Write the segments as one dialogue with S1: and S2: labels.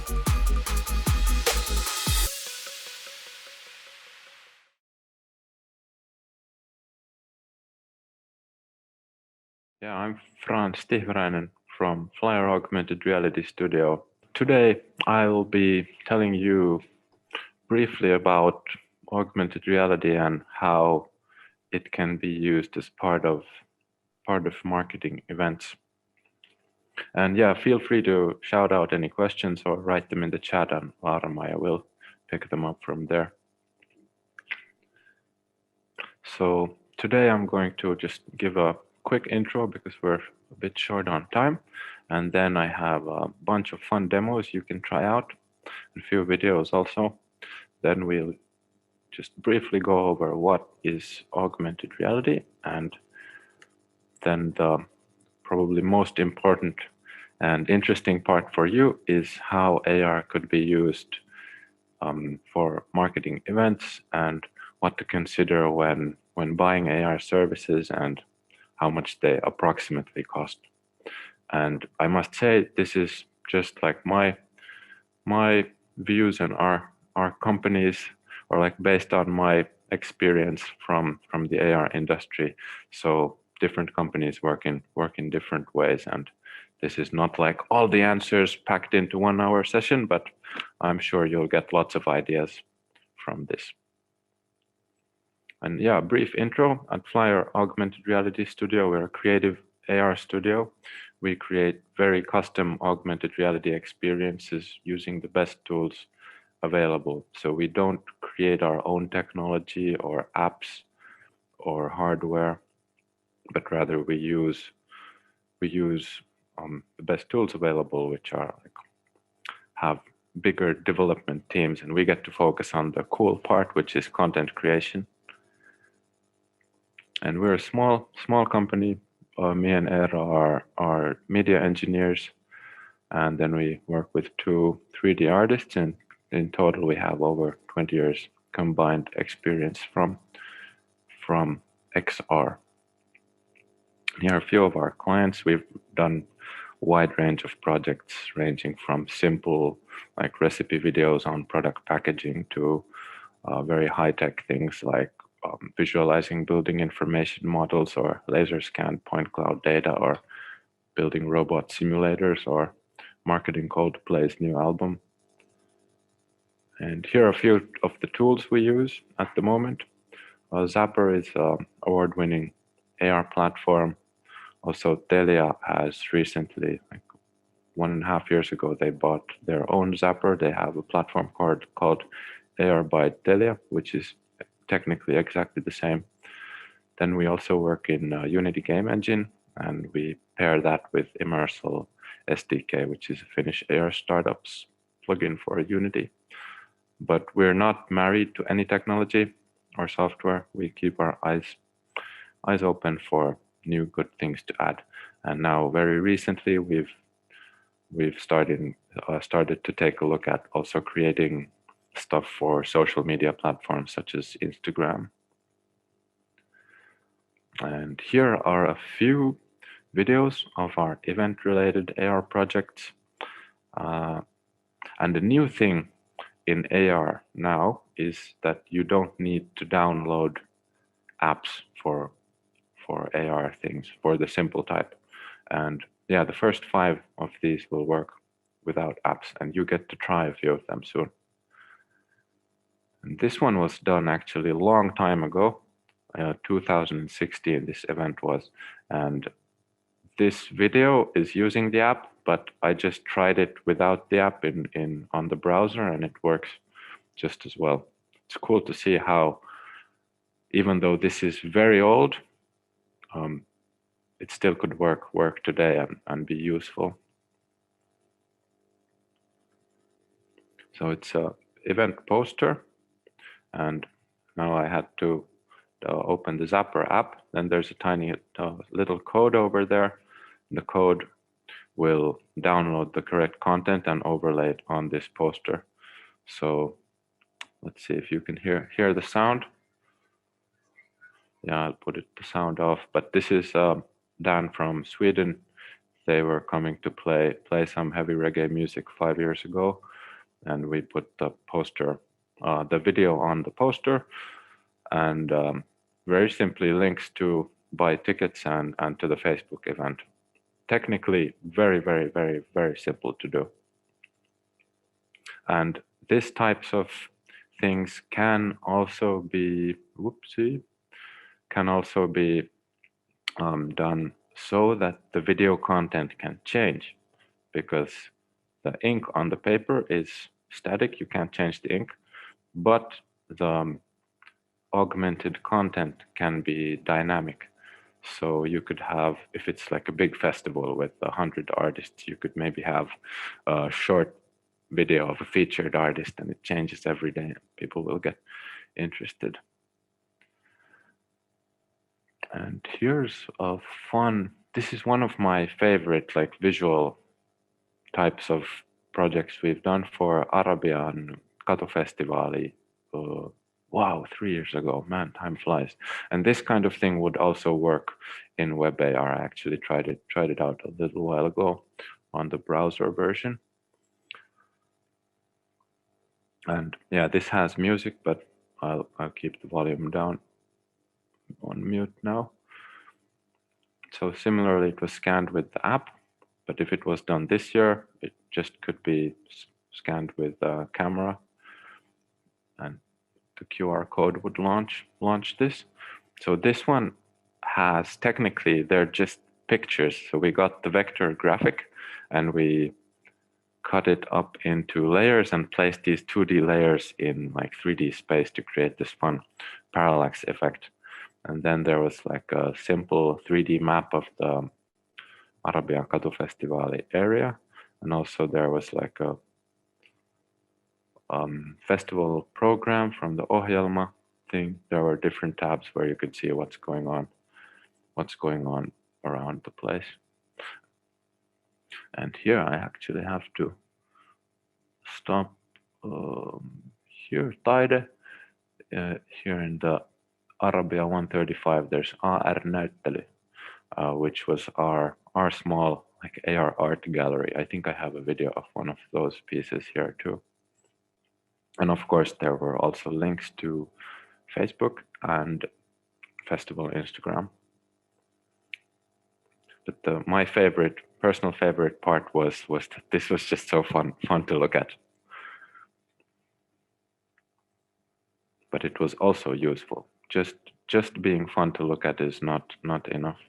S1: Yeah, I'm Frans Tihveräinen from FlyAR Augmented Reality Studio. Today I'll be telling you briefly about augmented reality and how it can be used as part of marketing events. And yeah, feel free to shout out any questions or write them in the chat, and Laura Maja will pick them up from there. So today I'm going to just give a quick intro because we're a bit short on time, and then I have a bunch of fun demos you can try out, and a few videos also. Then we'll just briefly go over what is augmented reality, and then the probably most important and interesting part for you is how AR could be used for marketing events and what to consider when buying AR services and how much they approximately cost. And I must say, this is just like my views and our companies, or like based on my experience from the AR industry. So different companies work in different ways, and this is not like all the answers packed into 1 hour session, but I'm sure you'll get lots of ideas from this. And yeah, brief intro. At FlyAR Augmented Reality Studio, we're a creative AR studio. We create very custom augmented reality experiences using the best tools available. So we don't create our own technology or apps or hardware, but rather we use the best tools available, which are have bigger development teams, and we get to focus on the cool part, which is content creation. And we're a small company. Me and Eera are media engineers, and then we work with 2 3D artists, and in total we have over 20 years combined experience from XR. Here are a few of our clients. We've done a wide range of projects ranging from simple like recipe videos on product packaging to very high-tech things like visualizing building information models or laser scan point cloud data, or building robot simulators, or marketing Coldplay's new album. And here are a few of the tools we use at the moment. Zapper is an award-winning AR platform. Also, Telia has recently, like 1.5 years ago, they bought their own Zapper. They have a platform called AR by Telia, which is technically exactly the same. Then we also work in Unity game engine, and we pair that with Immersal SDK, which is a Finnish AR startup's plugin for Unity. But we're not married to any technology or software. We keep our eyes open for new good things to add. And now, very recently, we've started to take a look at also creating stuff for social media platforms such as Instagram. And here are a few videos of our event-related AR projects. And the new thing in AR now is that you don't need to download apps for AR things, for the simple type. And yeah, the first 5 of these will work without apps, and you get to try a few of them soon. And this one was done actually a long time ago, 2016 this event was, and this video is using the app, but I just tried it without the app on the browser, and it works just as well. It's cool to see how, even though this is very old, it still could work today and be useful. So it's a event poster, and now I had to open the Zapper app. Then there's a tiny little code over there. The code will download the correct content and overlay it on this poster. So let's see if you can hear the sound. Yeah, I'll put the sound off. But this is Dan from Sweden. They were coming to play some heavy reggae music 5 years ago, and we put the poster, the video on the poster, and very simply links to buy tickets and to the Facebook event. Technically, very, very, very, very simple to do. And these types of things can also be, done so that the video content can change, because the ink on the paper is static, you can't change the ink, but the augmented content can be dynamic. So you could have, if it's like a big festival with 100 artists, you could maybe have a short video of a featured artist, and it changes every day. People will get interested. And here's a fun, this is one of my favorite like visual types of projects we've done for Arabian Katufestivali. Wow, 3 years ago, man, time flies. And this kind of thing would also work in WebAR. I actually tried it out a little while ago on the browser version. And yeah, this has music, but I'll keep the volume down on mute now. So similarly, it was scanned with the app, but if it was done this year, it just could be scanned with a camera, and the QR code would launch this. So this one has, technically, they're just pictures. So we got the vector graphic and we cut it up into layers and placed these 2D layers in like 3D space to create this fun parallax effect. And then there was like a simple 3D map of the Arabian Katufestivali area. And also there was like a festival program from the Ohjelma thing. There were different tabs where you could see what's going on around the place. And here I actually have to stop here, Taide. Here in the Arabia 135, there's AR-näyttely, which was our small like AR art gallery. I think I have a video of one of those pieces here too. And of course, there were also links to Facebook and festival Instagram. But my personal favorite part was that this was just so fun to look at. But it was also useful. Just being fun to look at is not enough.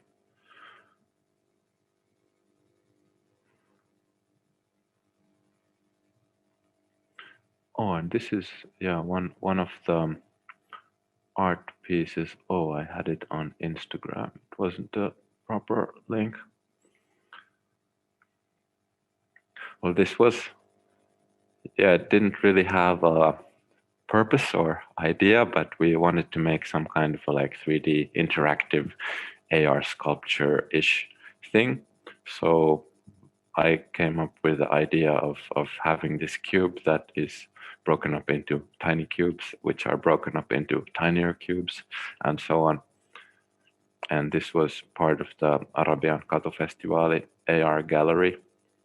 S1: Oh, and this is, yeah, one of the art pieces. Oh, I had it on Instagram. It wasn't the proper link. Well, this was, yeah, it didn't really have a purpose or idea, but we wanted to make some kind of a like 3D interactive AR sculpture-ish thing. So I came up with the idea of having this cube that is broken up into tiny cubes, which are broken up into tinier cubes, and so on. And this was part of the Arabian Katufestivali AR gallery.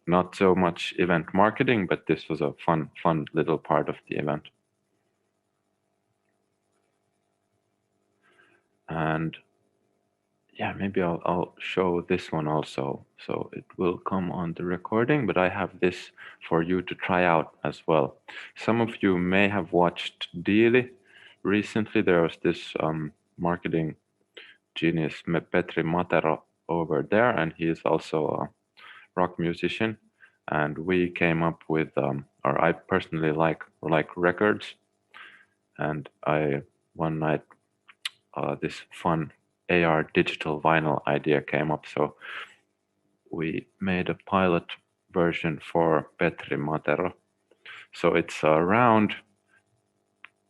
S1: Not so much event marketing, but this was a fun little part of the event. And yeah, maybe I'll show this one also. So it will come on the recording, but I have this for you to try out as well. Some of you may have watched Deely recently. There was this marketing genius, Petri Matero, over there, and he is also a rock musician. And we came up with, or I personally like records. And one night, this fun AR digital vinyl idea came up. So we made a pilot version for Petri Matero. So it's a round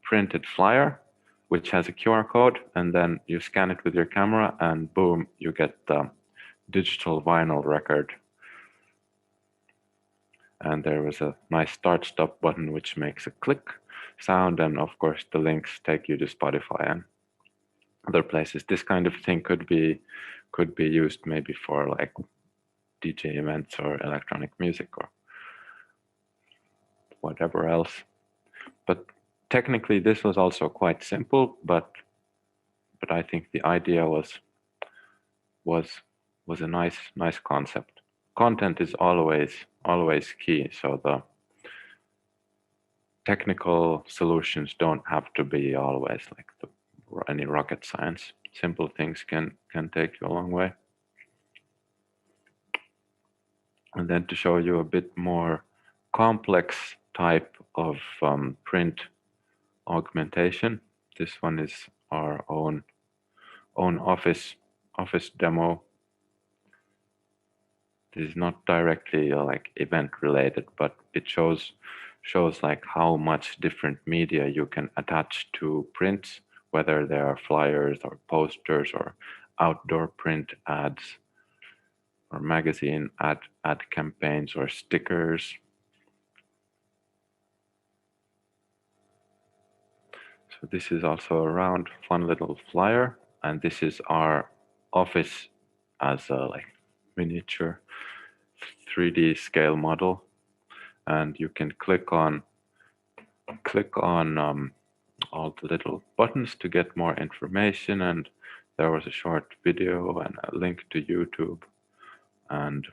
S1: printed flyer, which has a QR code, and then you scan it with your camera and boom, you get the digital vinyl record. And there was a nice start stop button, which makes a click sound. And of course, the links take you to Spotify and other places. This kind of thing could be used maybe for like DJ events or electronic music whatever else. But technically this was also quite simple, but I think the idea was a nice concept. Content is always key, so the technical solutions don't have to be always like any rocket science. Simple things can take you a long way. And then to show you a bit more complex type of print augmentation, this one is our own office demo. This is not directly like event related, but it shows like how much different media you can attach to prints, whether they are flyers or posters or outdoor print ads or magazine ad campaigns or stickers. So this is also a round fun little flyer, and this is our office as a like miniature 3D scale model, and you can click on all the little buttons to get more information. And there was a short video and a link to YouTube, and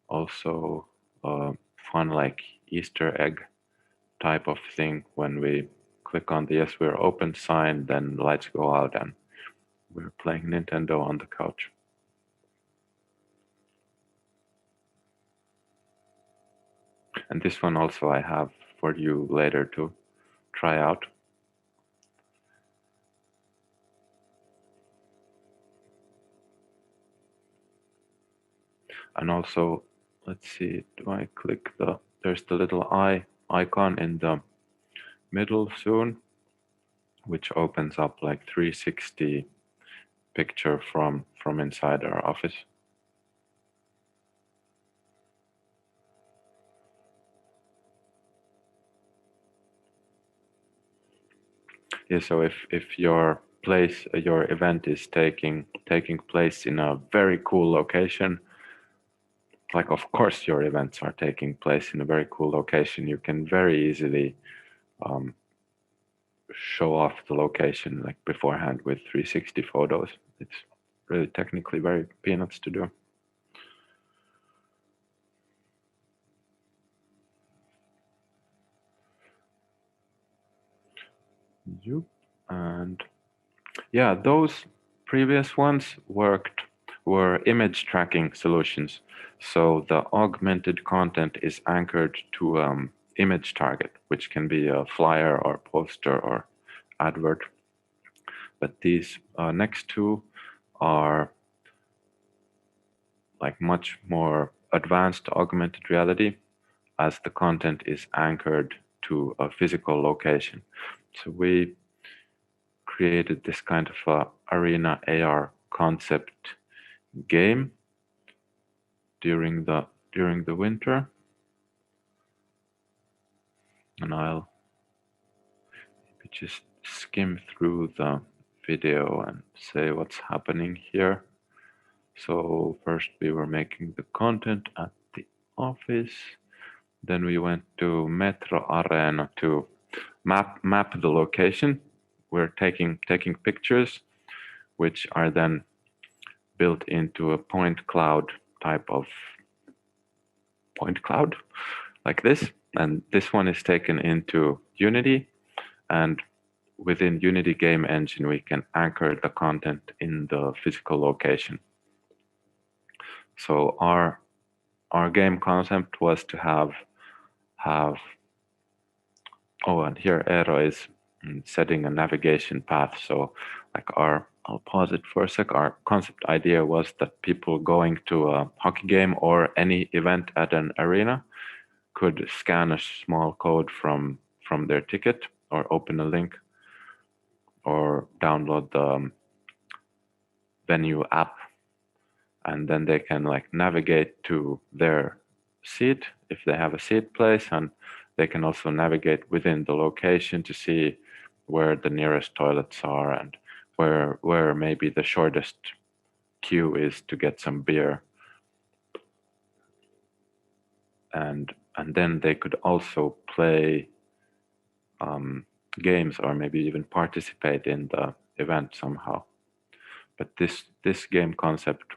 S1: also a fun like Easter egg type of thing. When we click on the "Yes, we're open" sign, then lights go out and we're playing Nintendo on the couch. And this one also I have for you later to try out. And also, let's see, do I click there's the little eye icon in the middle soon, which opens up like 360 picture from inside our office. Yeah, so if your event is taking place in a very cool location, like of course your events are taking place in a very cool location, you can very easily show off the location like beforehand with 360 photos. It's really technically very peanuts to do. Yep. And yeah, those previous ones were image tracking solutions. So the augmented content is anchored to image target, which can be a flyer or poster or advert. But these next two are like much more advanced augmented reality, as the content is anchored to a physical location. So we created this kind of arena AR concept game during the winter, and I'll maybe just skim through the video and say what's happening here. So first we were making the content at the office, then we went to Metro Arena to map the location. We're taking pictures, which are then built into a point cloud type of point cloud like this. And this one is taken into Unity, and within Unity game engine we can anchor the content in the physical location. So our game concept was to have and here Eero is setting a navigation path. So like I'll pause it for a sec. Our concept idea was that people going to a hockey game or any event at an arena could scan a small code from their ticket, or open a link, or download the venue app, and then they can like navigate to their seat if they have a seat place, and they can also navigate within the location to see where the nearest toilets are and where maybe the shortest queue is to get some beer. And and then they could also play games or maybe even participate in the event somehow. But this game concept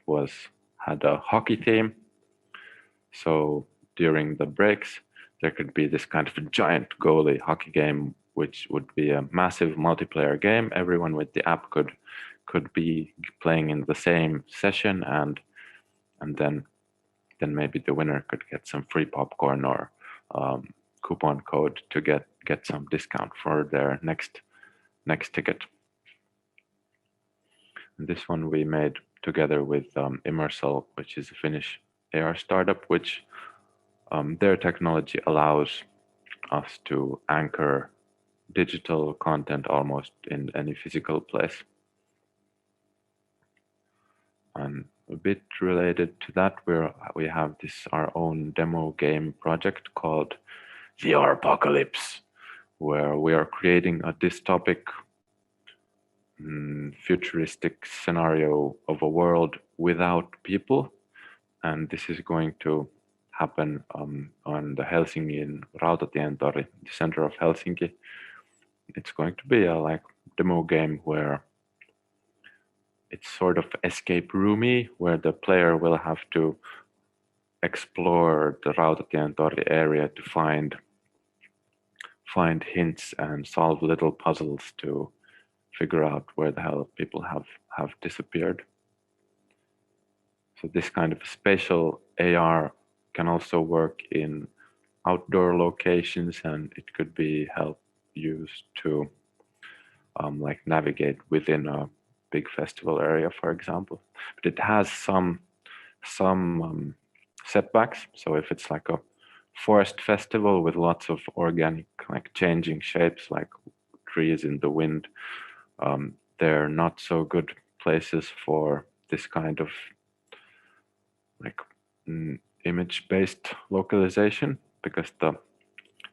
S1: had a hockey theme. So during the breaks, there could be this kind of a giant goalie hockey game, which would be a massive multiplayer game. Everyone with the app could be playing in the same session, and then maybe the winner could get some free popcorn or coupon code to get some discount for their next ticket. And this one we made together with Immersal, which is a Finnish AR startup, which their technology allows us to anchor digital content almost in any physical place. And a bit related to that, we have our own demo game project called The Apocalypse, where we are creating a dystopic futuristic scenario of a world without people. And this is going to happen on the Helsinki in Rautatientori, the center of Helsinki. It's going to be a demo game where it's sort of escape roomy, where the player will have to explore the Rautatientori area to find hints and solve little puzzles to figure out where the hell people have disappeared. So this kind of spatial AR can also work in outdoor locations, and it could be used to navigate within a big festival area, for example. But it has some setbacks. So if it's like a forest festival with lots of organic, changing shapes, like trees in the wind, they're not so good places for this kind of image-based localization, because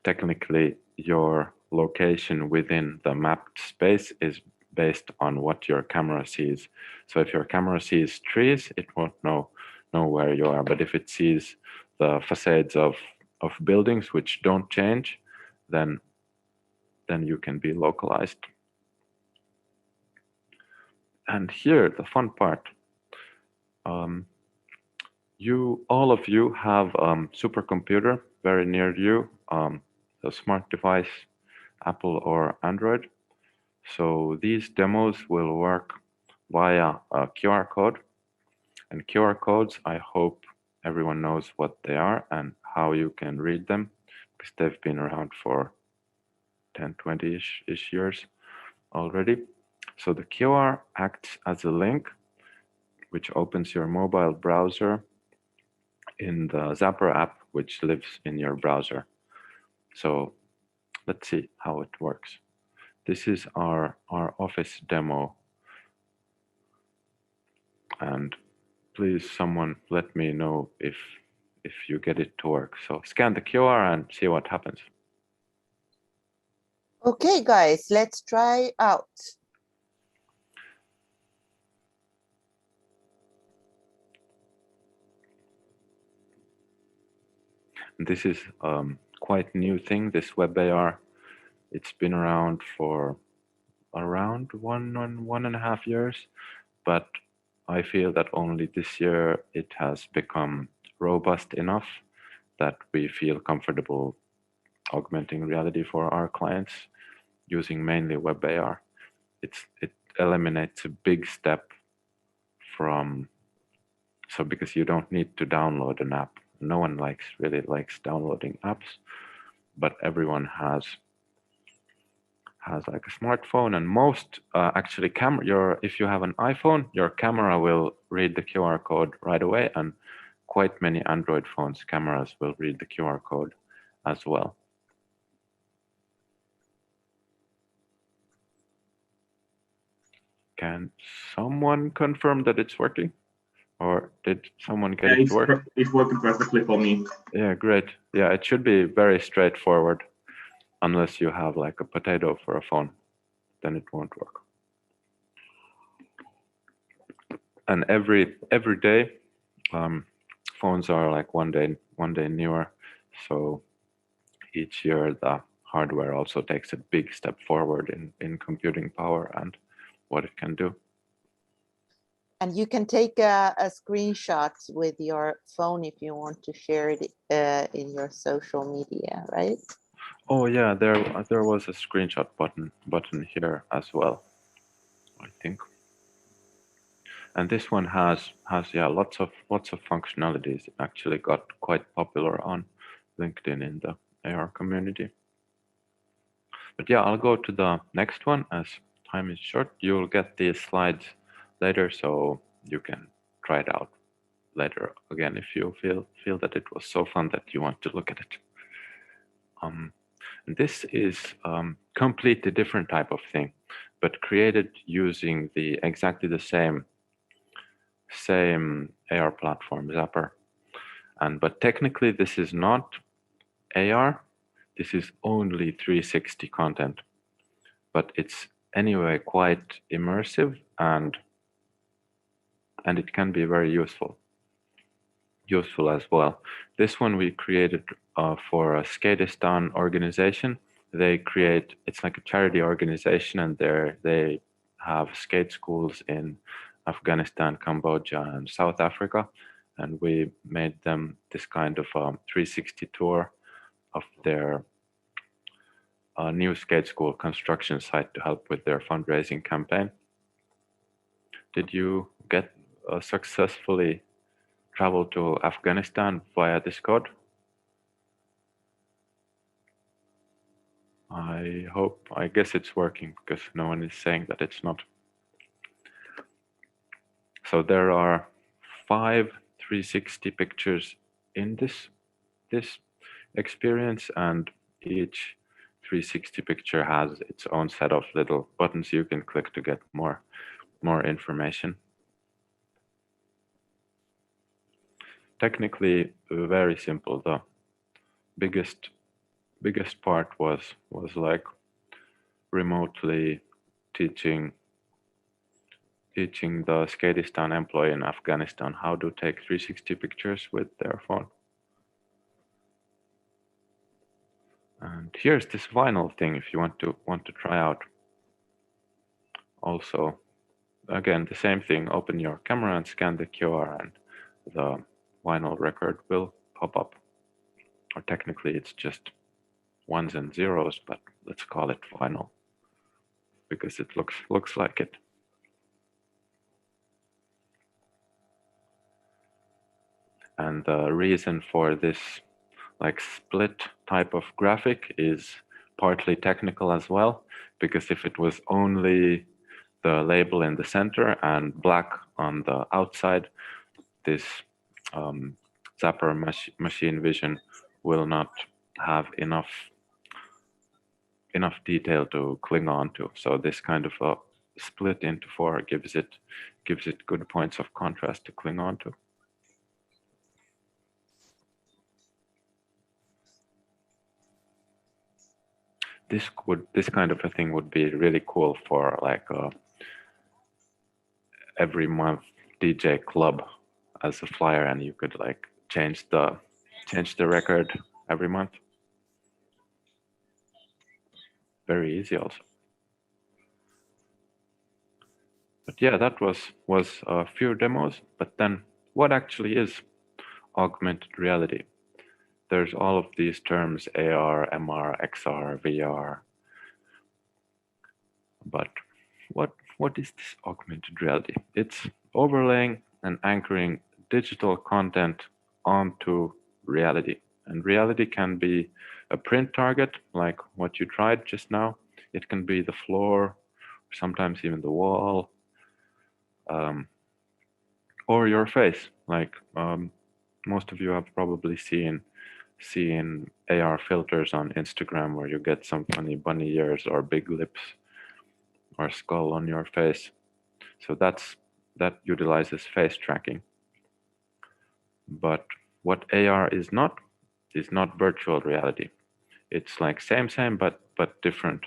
S1: technically your location within the mapped space is based on what your camera sees. So if your camera sees trees, it won't know where you are. But if it sees the facades of buildings which don't change, then you can be localized. And here, the fun part, all of you have supercomputer very near you, a smart device, Apple or Android. So these demos will work via a QR code. And QR codes, I hope everyone knows what they are and how you can read them, because they've been around for 10, 20-ish years already. So the QR acts as a link which opens your mobile browser in the Zapper app, which lives in your browser. So let's see how it works. This is our office demo. And please, someone let me know if you get it to work. So scan the QR and see what happens.
S2: Okay, guys, let's try out.
S1: This is quite new thing, this web AR. It's been around for around 1.5 years, but I feel that only this year it has become robust enough that we feel comfortable augmenting reality for our clients using mainly web AR. It eliminates a big step because you don't need to download an app. No one really likes downloading apps, but everyone has like a smartphone, and most actually if you have an iPhone, your camera will read the QR code right away, and quite many Android phones cameras will read the QR code as well. Can someone confirm that it's working? Or did someone get it to work?
S3: It's working perfectly for me.
S1: Yeah, great. Yeah, it should be very straightforward, unless you have like a potato for a phone, then it won't work. And every day, phones are like one day newer. So each year the hardware also takes a big step forward in computing power and what it can do.
S2: And you can take a screenshot with your phone if you want to share it in your social media, right?
S1: Oh yeah, there was a screenshot button here as well, I think. And this one has yeah lots of functionalities. It actually got quite popular on LinkedIn in the AR community. But yeah, I'll go to the next one as time is short. You'll get these slides later, so you can try it out later again if you feel that it was so fun that you want to look at it. This is completely different type of thing, but created using the exactly the same AR platform, Zapper. But technically this is not AR. This is only 360 content, but it's anyway quite immersive and it can be very useful as well. This one we created for a Skatistan organization. It's like a charity organization, and they have skate schools in Afghanistan, Cambodia, and South Africa. And we made them this kind of 360 tour of their new skate school construction site to help with their fundraising campaign. Did you get successfully travel to Afghanistan via this code? I guess it's working because no one is saying that it's not. So there are 5 360 pictures in this experience, and each 360 picture has its own set of little buttons you can click to get more information. Technically very simple. The biggest part was like remotely teaching the Skatistan employee in Afghanistan how to take 360 pictures with their phone. And here's this vinyl thing if you want to try out. Also, again, the same thing, open your camera and scan the QR and the vinyl record will pop up. Or technically it's just ones and zeros, but let's call it vinyl because it looks like it. And the reason for this like split type of graphic is partly technical as well, because if it was only the label in the center and black on the outside, this Zapper machine vision will not have enough detail to cling on to. So this kind of a split into 4 gives it good points of contrast to cling on to. This kind of a thing would be really cool for like a every month DJ club as a flyer, and you could like change the record every month. Very easy also. But yeah, that was a few demos. But then what actually is augmented reality? There's all of these terms: AR, MR, XR, VR. But what is this augmented reality? It's overlaying and anchoring digital content onto reality. And reality can be a print target, like what you tried just now. It can be the floor, sometimes even the wall, or your face. Like most of you have probably seen AR filters on Instagram where you get some funny bunny ears or big lips or skull on your face. So that utilizes face tracking. But what AR is not virtual reality. It's like same but different.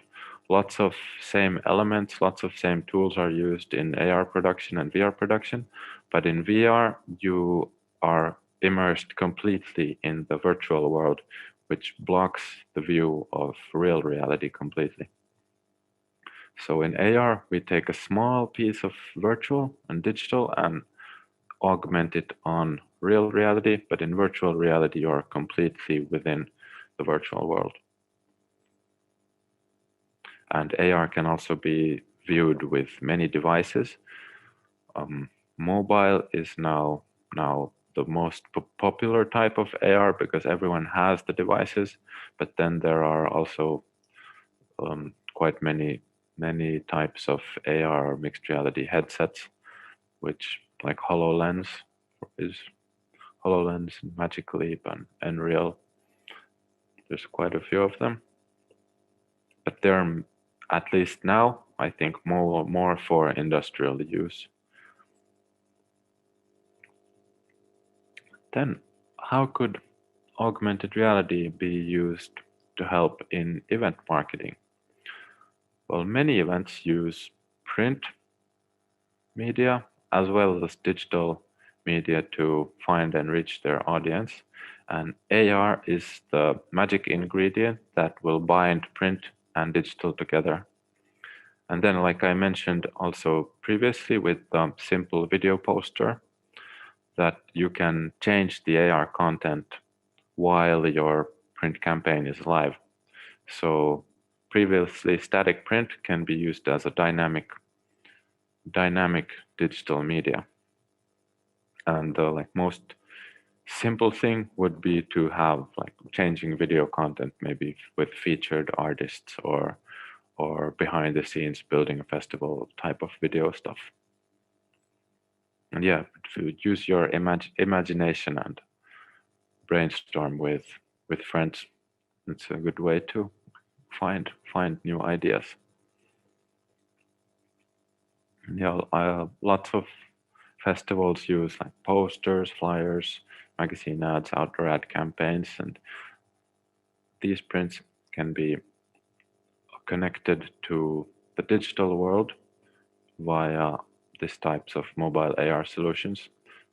S1: Lots of same elements, lots of same tools are used in AR production and VR production, but in VR you are immersed completely in the virtual world, which blocks the view of real reality completely. So in AR, we take a small piece of virtual and digital and augment it on real reality, but in virtual reality, you're completely within the virtual world. And AR can also be viewed with many devices. Mobile is now the most popular type of AR because everyone has the devices, but then there are also quite many types of AR mixed reality headsets, which like HoloLens, Magic Leap, and Unreal. There's quite a few of them, but they're at least now, I think, more for industrial use. Then, how could augmented reality be used to help in event marketing? Well, many events use print media as well as digital media to find and reach their audience. And AR is the magic ingredient that will bind print and digital together. And then, like I mentioned also previously with the simple video poster, that you can change the AR content while your print campaign is live. So previously static print can be used as a dynamic digital media. And the like most simple thing would be to have like changing video content, maybe with featured artists or behind the scenes building a festival type of video stuff. And yeah, to use your imagination and brainstorm with friends. It's a good way to find new ideas. Yeah, lots of festivals use like posters, flyers, magazine ads, outdoor ad campaigns, and these prints can be connected to the digital world via these types of mobile AR solutions.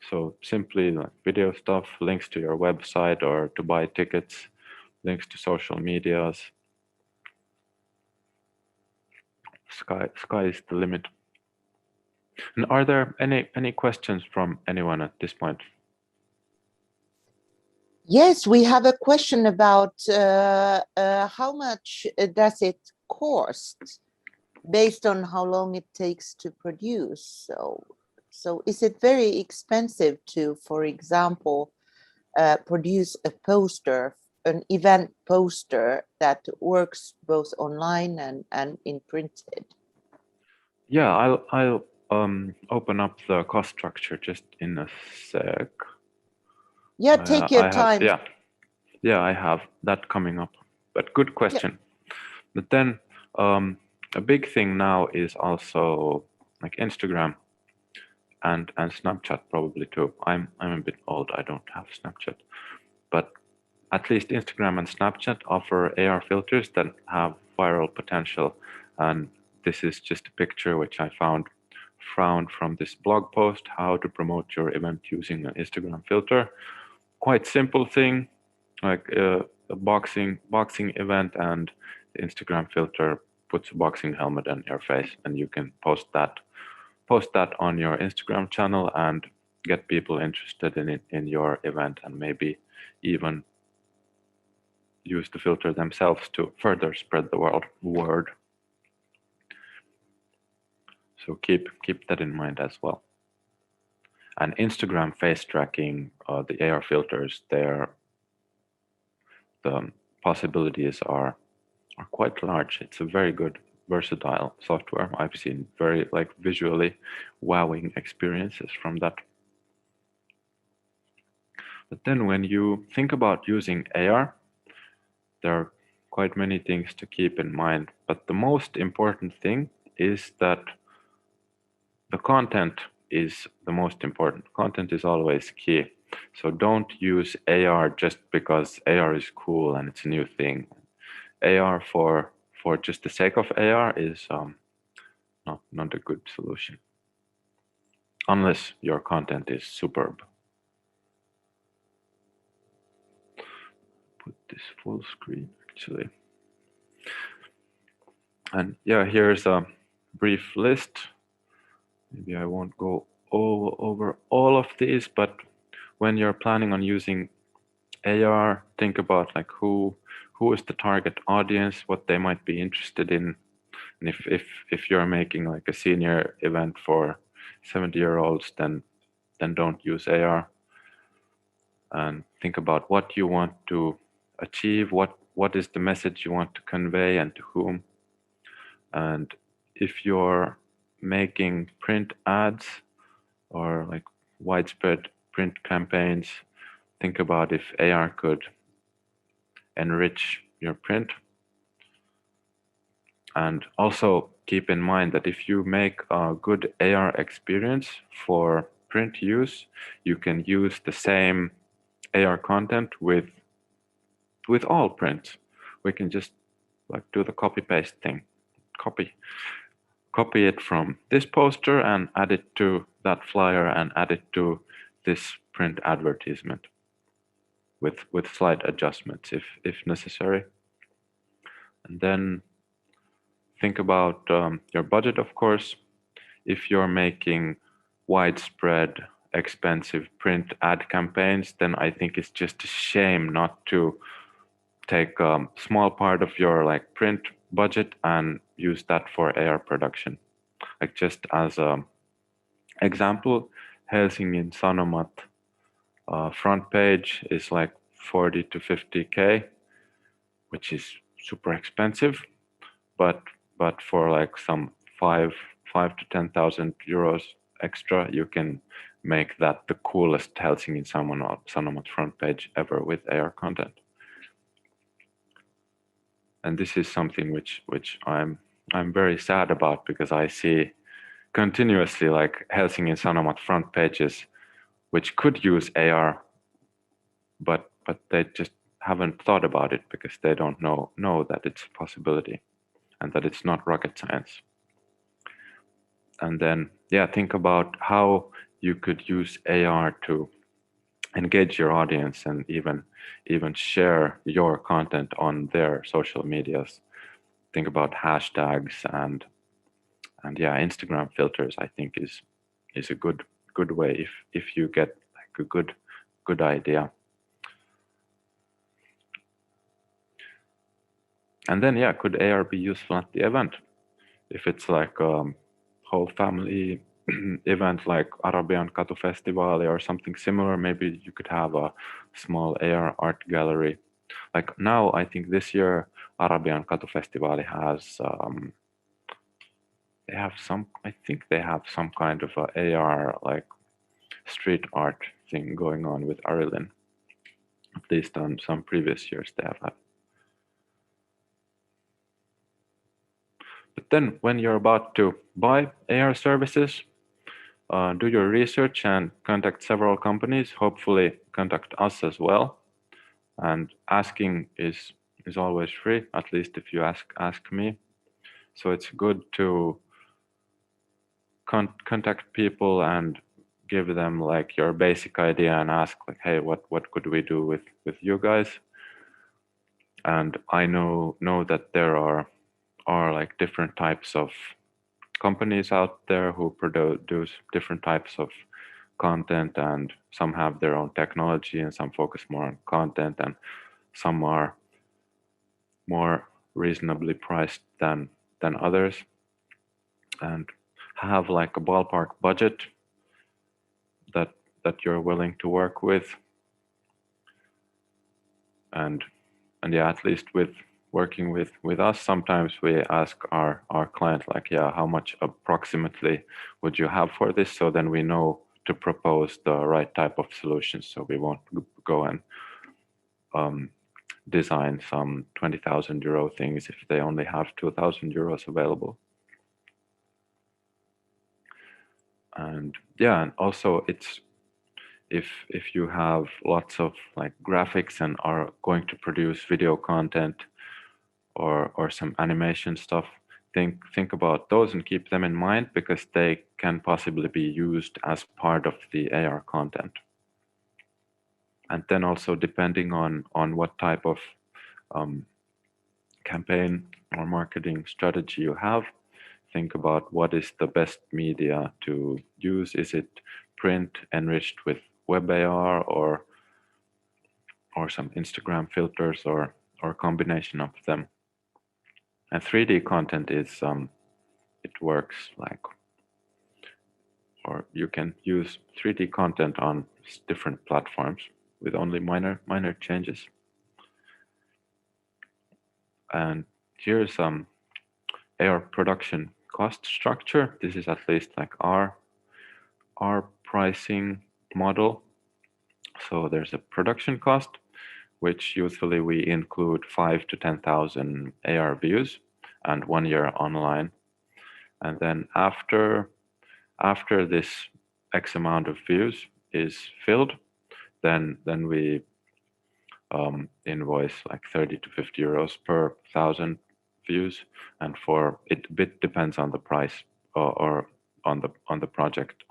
S1: So simply like video stuff, links to your website or to buy tickets, links to social medias. Sky is the limit. And are there any questions from anyone at this point?
S2: Yes, we have a question about how much does it cost based on how long it takes to produce. So is it very expensive to, for example, produce a poster, an event poster that works both online and in printed?
S1: Yeah, I'll open up the cost structure just in a sec.
S2: Yeah, take your time.
S1: Yeah, I have that coming up. But good question. Yeah. But then a big thing now is also like Instagram and Snapchat probably too. I'm a bit old. I don't have Snapchat, but at least Instagram and Snapchat offer AR filters that have viral potential. And this is just a picture which I found from this blog post, how to promote your event using an Instagram filter. Quite simple thing, like a boxing event, and the Instagram filter puts a boxing helmet on your face, and you can post that on your Instagram channel and get people interested in your event, and maybe even use the filter themselves to further spread the word. So keep that in mind as well. And Instagram face tracking, the AR filters, the possibilities are quite large. It's a very good, versatile software. I've seen very like visually wowing experiences from that. But then when you think about using AR, there are quite many things to keep in mind. But the most important thing is that the content is the most important. Content is always key. So don't use AR just because AR is cool and it's a new thing. AR for just the sake of AR is not a good solution, unless your content is superb. this full screen actually. And yeah, here's a brief list. Maybe I won't go over all of these, but when you're planning on using AR, think about like who is the target audience, what they might be interested in. And if you're making like a senior event for 70-year-olds, then don't use AR. And think about what you want to achieve, what is the message you want to convey and to whom. And if you're making print ads or like widespread print campaigns, think about if AR could enrich your print. And also keep in mind that if you make a good AR experience for print use, you can use the same AR content with all prints. We can just like do the copy paste thing, copy it from this poster and add it to that flyer and add it to this print advertisement with slight adjustments if necessary. And then think about your budget, of course. If you're making widespread, expensive print ad campaigns, then I think it's just a shame not to take a small part of your like print budget and use that for AR production. Like just as a example, Helsingin Sanomat front page is like 40 to 50K, which is super expensive, but for like some 5 to 10,000 euros extra, you can make that the coolest Helsingin Sanomat front page ever with AR content. And this is something which I'm very sad about, because I see continuously like Helsingin Sanomat front pages which could use AR, but they just haven't thought about it because they don't know that it's a possibility and that it's not rocket science. And then yeah, think about how you could use AR to engage your audience and even share your content on their social medias. Think about hashtags and yeah, Instagram filters, I think is a good way if you get like a good idea. And then yeah, could AR be useful at the event? If it's like a whole family event like Arabian Katufestivali or something similar, maybe you could have a small AR art gallery. Like now, I think this year Arabian Katufestivali has they have some kind of a AR like street art thing going on with Arilin. At least on some previous years they have had. But then when you're about to buy AR services, do your research and contact several companies. Hopefully contact us as well. And asking is always free, at least if you ask me. So it's good to contact people and give them like your basic idea and ask like, hey, what could we do with you guys? And I know that there are like different types of companies out there who produce different types of content, and some have their own technology and some focus more on content, and some are more reasonably priced than others, and have like a ballpark budget that you're willing to work with. And yeah, at least with working with us, sometimes we ask our client like, yeah, how much approximately would you have for this? So then we know to propose the right type of solution. So we won't go and design some 20,000 euro things if they only have 2,000 euros available. And yeah, and also it's if you have lots of like graphics and are going to produce video content or some animation stuff, think about those and keep them in mind, because they can possibly be used as part of the AR content. And then also depending on what type of campaign or marketing strategy you have. Think about what is the best media to use. Is it print enriched with WebAR or some Instagram filters or combination of them? And 3D content is it works like, or you can use 3D content on different platforms with only minor changes. And here's AR production cost structure. This is at least like our pricing model. So there's a production cost, which usually we include 5,000 to 10,000 AR views and 1 year online. And then after this X amount of views is filled, then we invoice like 30 to 50 euros per 1,000 views, and for it a bit depends on the price or on the project.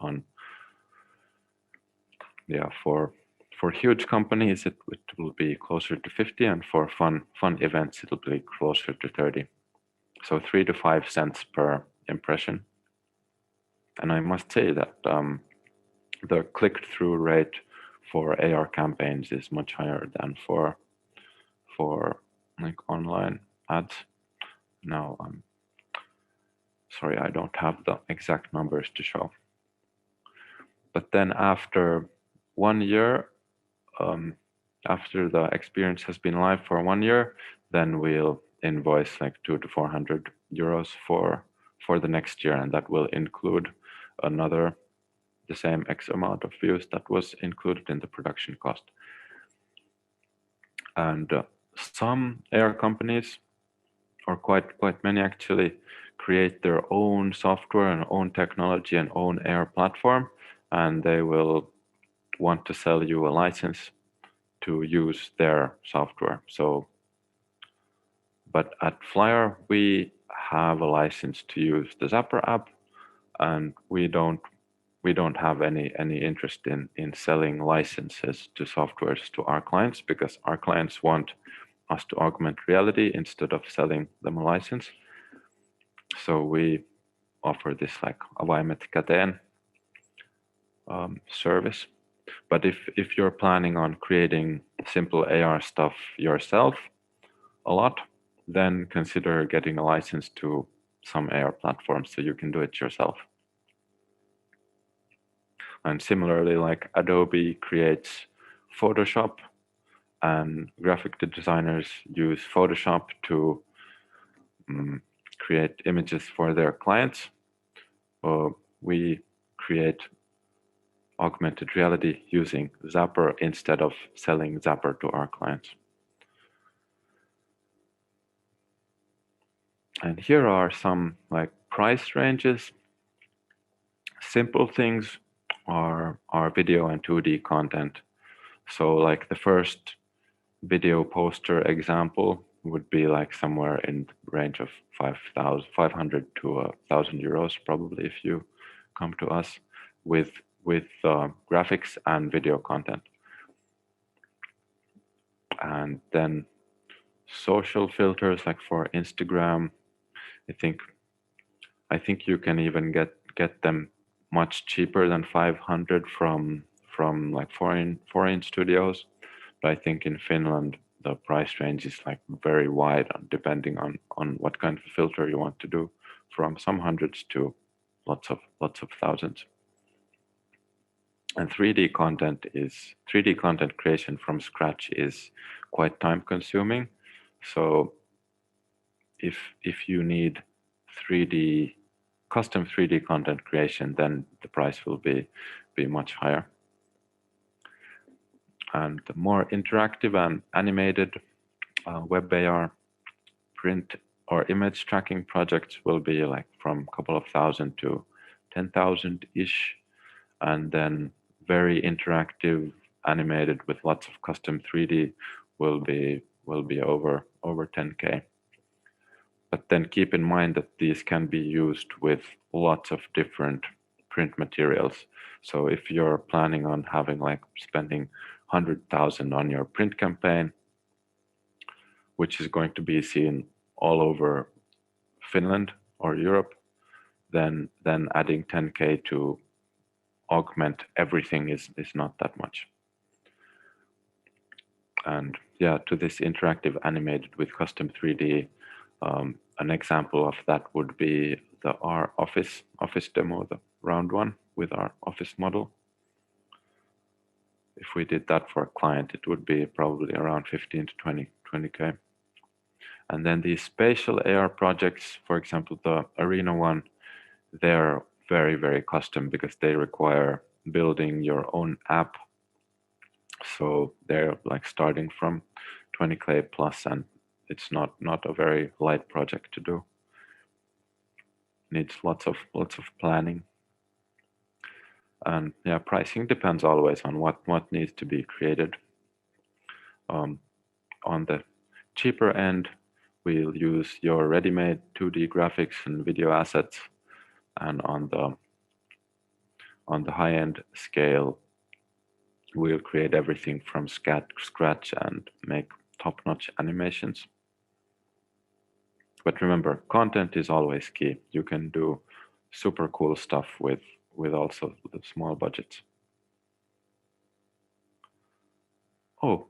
S1: For huge companies it will be closer to 50, and for fun events it'll be closer to 30. So 3 to 5 cents per impression. And I must say that the click-through rate for AR campaigns is much higher than for like online ads. Now, sorry, I don't have the exact numbers to show. But then after 1 year, after the experience has been live for 1 year, then we'll invoice like 200 to 400 euros for the next year, and that will include the same X amount of views that was included in the production cost. And some AR companies, or quite many actually, create their own software and own technology and own AR platform, and they will want to sell you a license to use their software. So, but at FlyAR we have a license to use the Zapper app, and we don't have any interest in selling licenses to softwares to our clients, because our clients want us to augment reality instead of selling them a license. So we offer this like Augmented käteen service. But if you're planning on creating simple AR stuff yourself a lot, then consider getting a license to some AR platforms so you can do it yourself. And similarly, like Adobe creates Photoshop, and graphic designers use Photoshop to create images for their clients. We create augmented reality using Zapper instead of selling Zapper to our clients. And here are some like price ranges. Simple things are video and 2D content. So like the first video poster example would be like somewhere in the range of 500 to 1,000 euros probably, if you come to us with graphics and video content. And then social filters, like for Instagram, I think you can even get them much cheaper than 500 from like foreign studios. But I think in Finland the price range is like very wide, depending on what kind of filter you want to do, from some hundreds to lots of thousands. And 3D content creation from scratch is quite time consuming. So if you need custom 3D content creation, then the price will be much higher. And the more interactive and animated web AR print or image tracking projects will be like from a couple of thousand to 10,000-ish. And then very interactive, animated with lots of custom 3D will be over 10K. But then keep in mind that these can be used with lots of different print materials. So if you're planning on having like spending 100,000 on your print campaign, which is going to be seen all over Finland or Europe, then adding 10K to augment everything is not that much. And yeah, to this interactive animated with custom 3D, an example of that would be our office demo, the round one with our office model. If we did that for a client, it would be probably around 15 to 20K. And then these spatial AR projects, for example, the arena one, they're very, very custom because they require building your own app. So they're like starting from 20K plus, and it's not a very light project to do. Needs lots of planning. And yeah, pricing depends always on what needs to be created. On the cheaper end, we'll use your ready-made 2D graphics and video assets, and on the high-end scale, we'll create everything from scratch and make top-notch animations. But remember, content is always key. You can do super cool stuff with also the small budgets. Oh,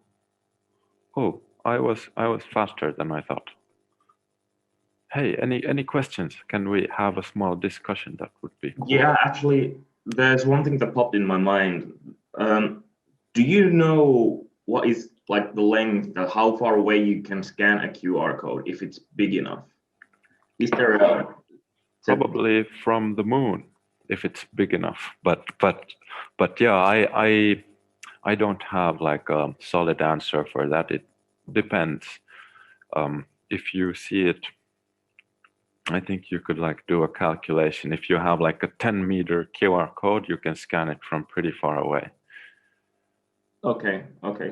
S1: I was faster than I thought. Hey, any questions? Can we have a small discussion? That would be cool.
S3: Yeah, actually, there's one thing that popped in my mind. Do you know what is like the length, how far away you can scan a QR code if it's big enough? Is there a
S1: probably from the moon if it's big enough? But yeah, I don't have like a solid answer for that. It depends. If you see it, I think you could like do a calculation. If you have like a 10-meter QR code, you can scan it from pretty far away.
S3: Okay,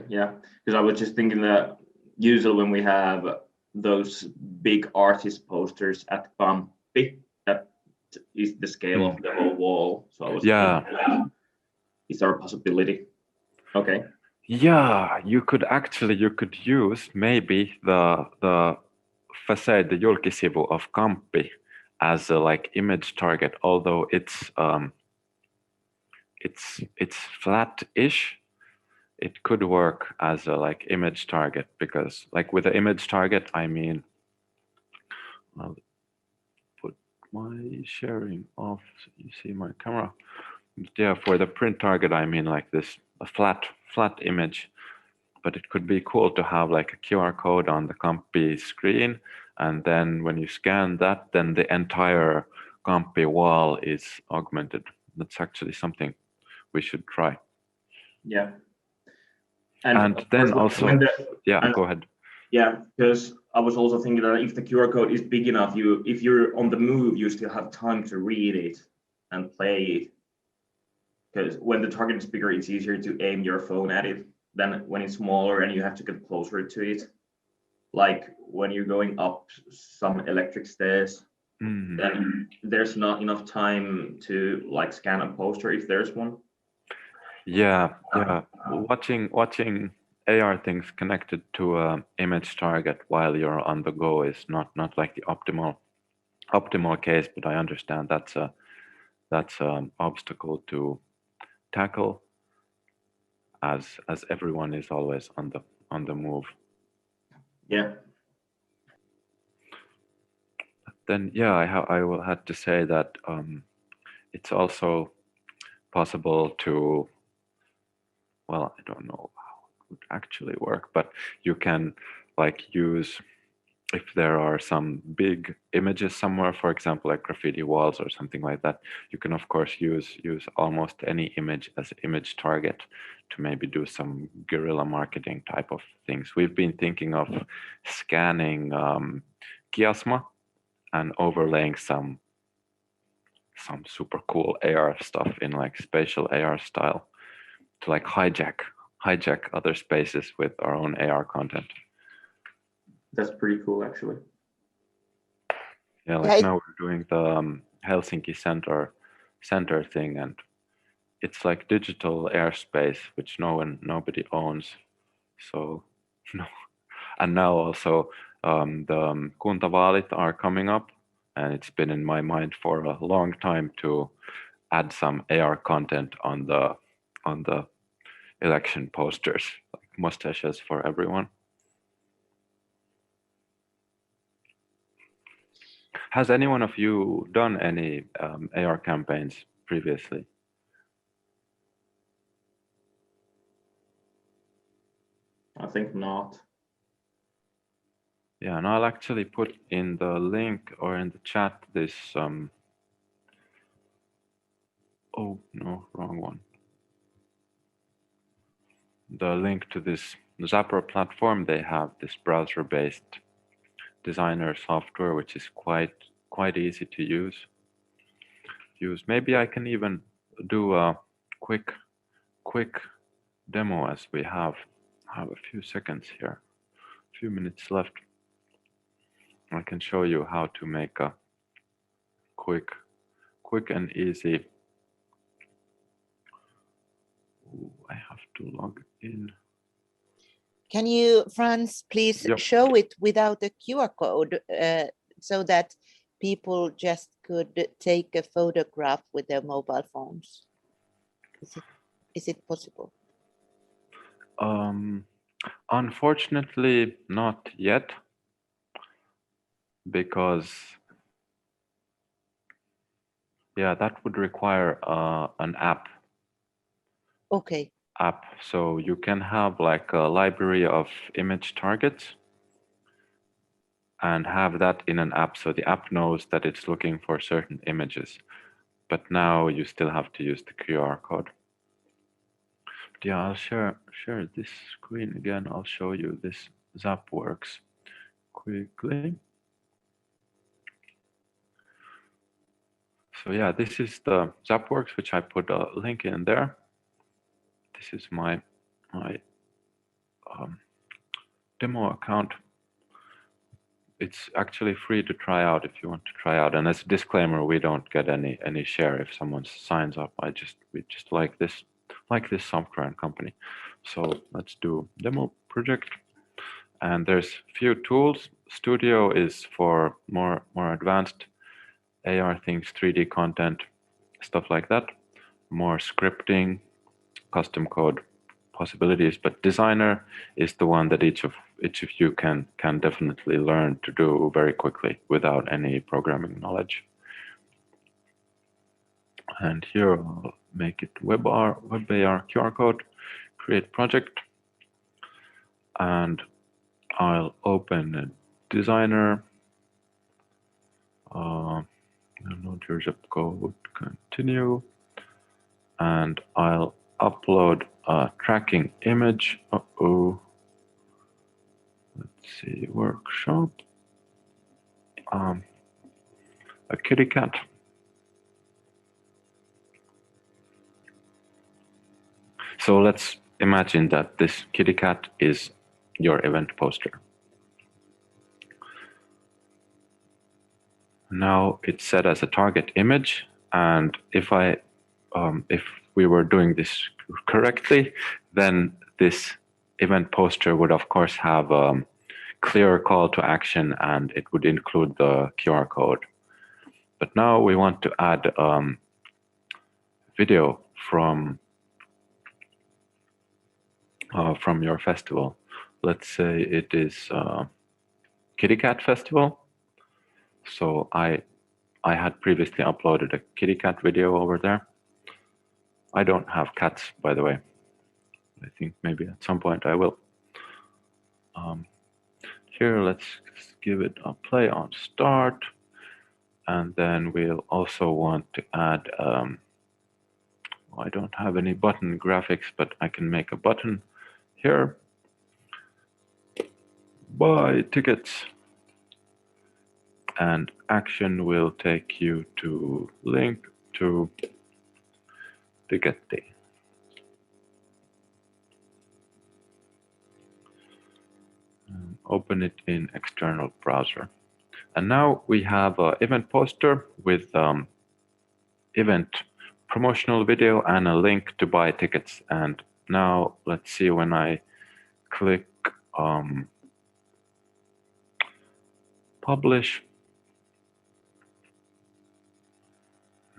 S3: yeah. Because I was just thinking that usually when we have those big artist posters at Kamppi, that is the scale of the whole wall. So I was thinking, is there a possibility? Okay.
S1: Yeah, you could use maybe the facade, the julkisivu of Kamppi as a like image target, although it's flat-ish. It could work as a like image target, because like with the image target, I mean, I'll put my sharing off so you see my camera. Yeah, for the print target, I mean like this, a flat image, but it could be cool to have like a QR code on the Kamppi screen, and then when you scan that, then the entire Kamppi wall is augmented. That's actually something we should try.
S3: Yeah.
S1: And then also, go ahead.
S3: Yeah, because I was also thinking that if the QR code is big enough, if you're on the move, you still have time to read it and play it. Because when the target is bigger, it's easier to aim your phone at it than when it's smaller and you have to get closer to it. Like when you're going up some electric stairs, then there's not enough time to like scan a poster if there's one.
S1: Yeah. Watching AR things connected to an image target while you're on the go is not like the optimal case, but I understand that's an obstacle to tackle, as everyone is always on the move.
S3: Yeah.
S1: Then yeah, I will have to say that it's also possible to, well, I don't know how it would actually work, but you can like use, if there are some big images somewhere, for example, like graffiti walls or something like that, you can of course use almost any image as image target to maybe do some guerrilla marketing type of things. We've been thinking of scanning Kiasma and overlaying some super cool AR stuff in like spatial AR style to like hijack other spaces with our own AR content.
S3: That's pretty cool, actually.
S1: Yeah, like now we're doing the Helsinki center thing, and it's like digital airspace which nobody owns. So And now also the Kuntavaalit are coming up, and it's been in my mind for a long time to add some AR content on the election posters, like mustaches for everyone. Has anyone of you done any AR campaigns previously?
S3: I think not.
S1: Yeah, and I'll actually put in the link or in the chat this oh no, wrong one. The link to this Zapper platform. They have this browser-based designer software, which is quite easy to use. Maybe I can even do a quick demo as we have a few seconds here, a few minutes left. I can show you how to make a quick and easy. Ooh, I have to log in.
S2: Can you, Frans, please
S1: Yep.
S2: show it without a QR code so that people just could take a photograph with their mobile phones? Is it possible?
S1: Unfortunately, not yet, because yeah, that would require an app.
S2: Okay.
S1: So you can have like a library of image targets and have that in an app, so the app knows that it's looking for certain images, but now you still have to use the QR code. But yeah, I'll share this screen again. I'll show you this ZapWorks quickly. So yeah, this is the ZapWorks, which I put a link in there. This is my demo account. It's actually free to try out if you want to try out. And as a disclaimer, we don't get any share if someone signs up. We just like this software and company. So let's do demo project. And there's few tools. Studio is for more advanced AR things, 3D content, stuff like that. More scripting, custom code possibilities, but Designer is the one that each of you can definitely learn to do very quickly without any programming knowledge. And here I'll make it WebAR QR code, create project, and I'll open a Designer. Download your zip code, continue, and I'll upload a tracking image. Let's see, workshop. A kitty cat. So let's imagine that this kitty cat is your event poster. Now it's set as a target image, and if we were doing this correctly, then this event poster would of course have a clear call to action, and it would include the QR code. But now we want to add video from your festival. Let's say it is Kitty Cat Festival. So I had previously uploaded a kitty cat video over there. I don't have cats, by the way. I think maybe at some point I will. Here, let's give it a play on start. And then we'll also want to add, I don't have any button graphics, but I can make a button here. Buy tickets. And action will take you to link to Ticketti. Open it in external browser. And now we have an event poster with event promotional video and a link to buy tickets. And now let's see, when I click publish.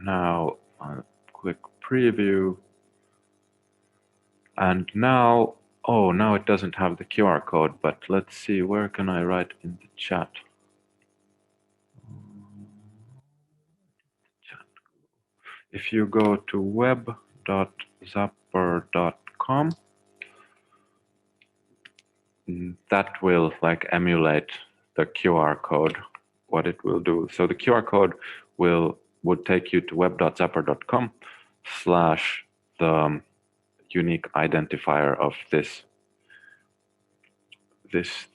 S1: Now I'll click preview. And now, oh, now it doesn't have the QR code, but let's see, where can I write in the chat? If you go to web.zapper.com, that will like emulate the QR code, what it will do. So the QR code would take you to web.zapper.com / the unique identifier of this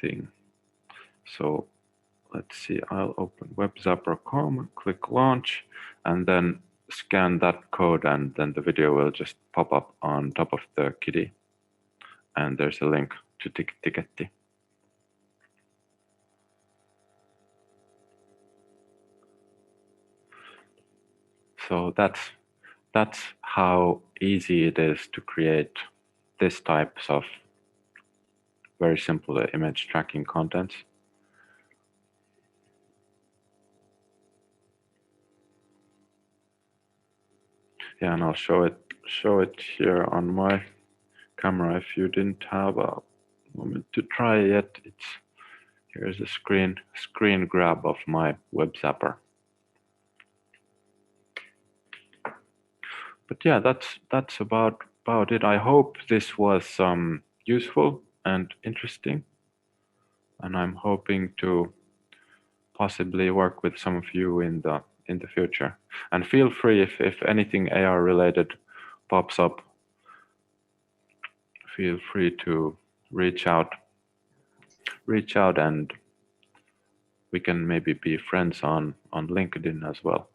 S1: thing. So let's see, I'll open webzapper.com, click launch, and then scan that code, and then the video will just pop up on top of the kitty. And there's a link to Tiketti. So that's how easy it is to create this types of very simple image tracking contents. Yeah, and I'll show it here on my camera if you didn't have a moment to try yet. Here's a screen grab of my web zapper. But yeah, that's about it. I hope this was useful and interesting, and I'm hoping to possibly work with some of you in the future. And feel free, if anything AR related pops up, feel free to reach out and we can maybe be friends on LinkedIn as well.